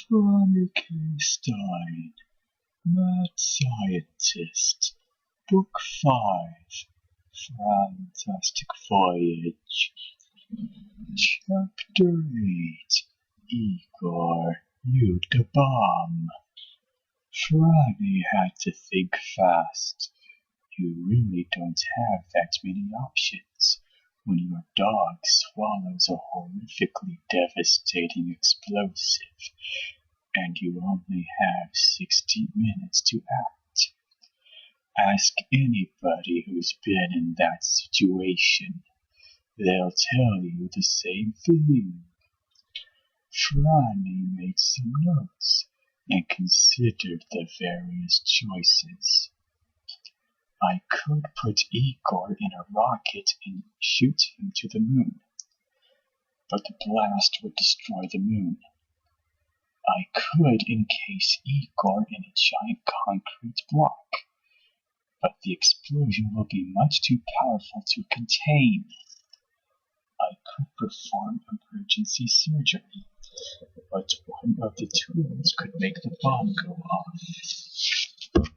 Franny K. Stein, Mad Scientist, Book 5, Frantastic Voyage, Chapter 8, Igor, You the Bomb. Franny had to think fast. You really don't have that many options when your dog swallows a horrifically devastating explosive, and you only have 60 minutes to act. Ask anybody who's been in that situation. They'll tell you the same thing. Franny made some notes and considered the various choices. I could put Igor in a rocket and shoot him to the moon, but the blast would destroy the moon. I could encase Igor in a giant concrete block, but the explosion will be much too powerful to contain. I could perform emergency surgery, but one of the tools could make the bomb go off.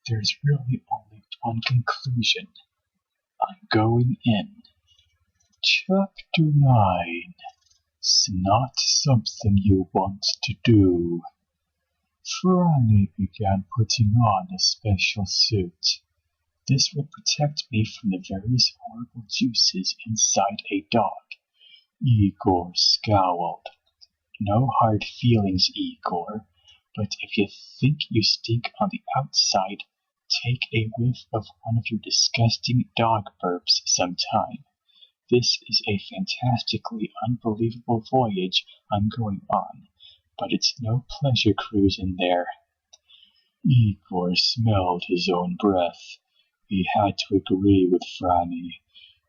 There's really only one conclusion. I'm going in. Chapter 9. It's not something you want to do. Franny began putting on a special suit. This would protect me from the various horrible juices inside a dog. Igor scowled. No hard feelings, Igor, but if you think you stink on the outside, take a whiff of one of your disgusting dog burps sometime. This is a fantastically unbelievable voyage I'm going on, but it's no pleasure cruise in there. Igor smelled his own breath. He had to agree with Franny.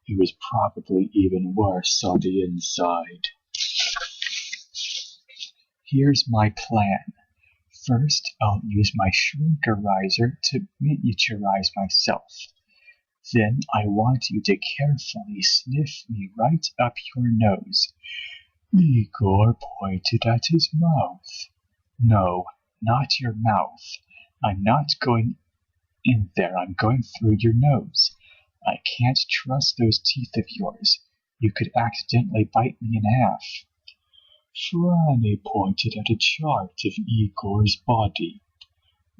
He was probably even worse on the inside. Here's my plan. First, I'll use my shrinkerizer to miniaturize myself. Then I want you to carefully sniff me right up your nose. Igor pointed at his mouth. No, not your mouth. I'm not going in there. I'm going through your nose. I can't trust those teeth of yours. You could accidentally bite me in half. Franny pointed at a chart of Igor's body.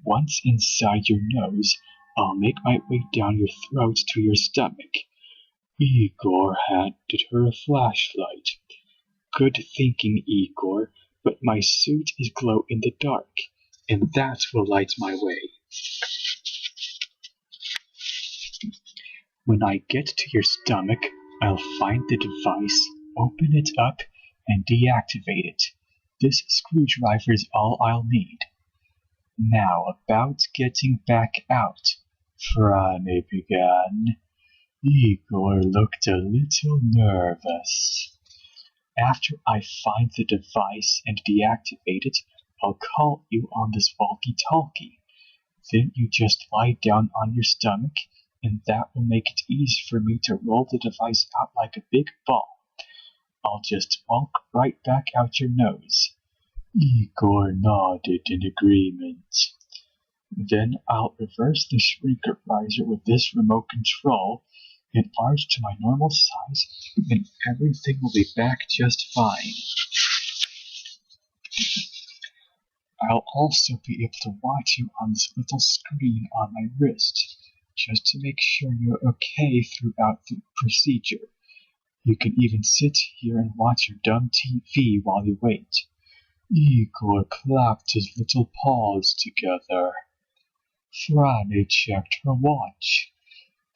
Once inside your nose, I'll make my way down your throat to your stomach. Igor handed her a flashlight. Good thinking, Igor, but my suit is glow in the dark, and that will light my way. When I get to your stomach, I'll find the device, open it up, and deactivate it. This screwdriver is all I'll need. Now about getting back out, Franny began. Igor looked a little nervous. After I find the device and deactivate it, I'll call you on this walkie-talkie. Then you just lie down on your stomach, and that will make it easy for me to roll the device out like a big ball. I'll just walk right back out your nose. Igor nodded in agreement. Then I'll reverse the shrinkerizer with this remote control, enlarge to my normal size, and everything will be back just fine. I'll also be able to watch you on this little screen on my wrist, just to make sure you're okay throughout the procedure. You can even sit here and watch your dumb TV while you wait. Igor clapped his little paws together. Franny checked her watch.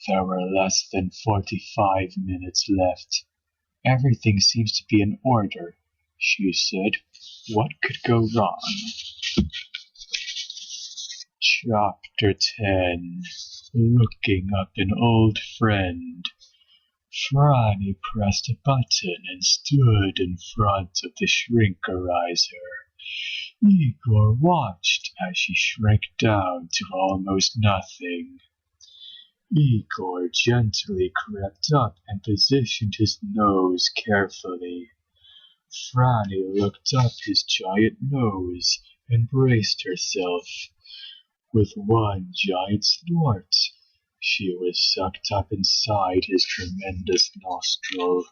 There were less than 45 minutes left. Everything seems to be in order, she said. What could go wrong? Chapter 10. Looking up an old friend. Franny pressed a button and stood in front of the shrinkerizer. Igor watched as she shrank down to almost nothing. Igor gently crept up and positioned his nose carefully. Franny looked up his giant nose and braced herself. With one giant snort, she was sucked up inside his tremendous nostril.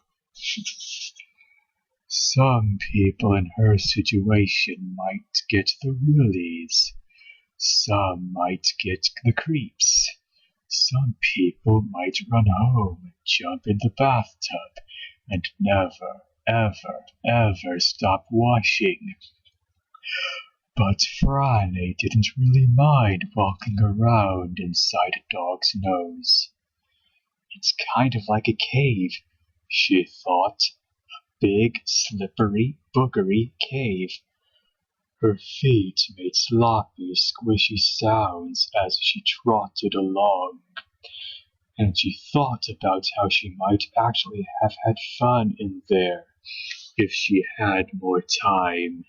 Some people in her situation might get the willies. Some might get the creeps. Some people might run home and jump in the bathtub and never, ever, ever stop washing. But Franny didn't really mind walking around inside a dog's nose. It's kind of like a cave, she thought. Big, slippery, boogery cave. Her feet made sloppy, squishy sounds as she trotted along, and she thought about how she might actually have had fun in there if she had more time.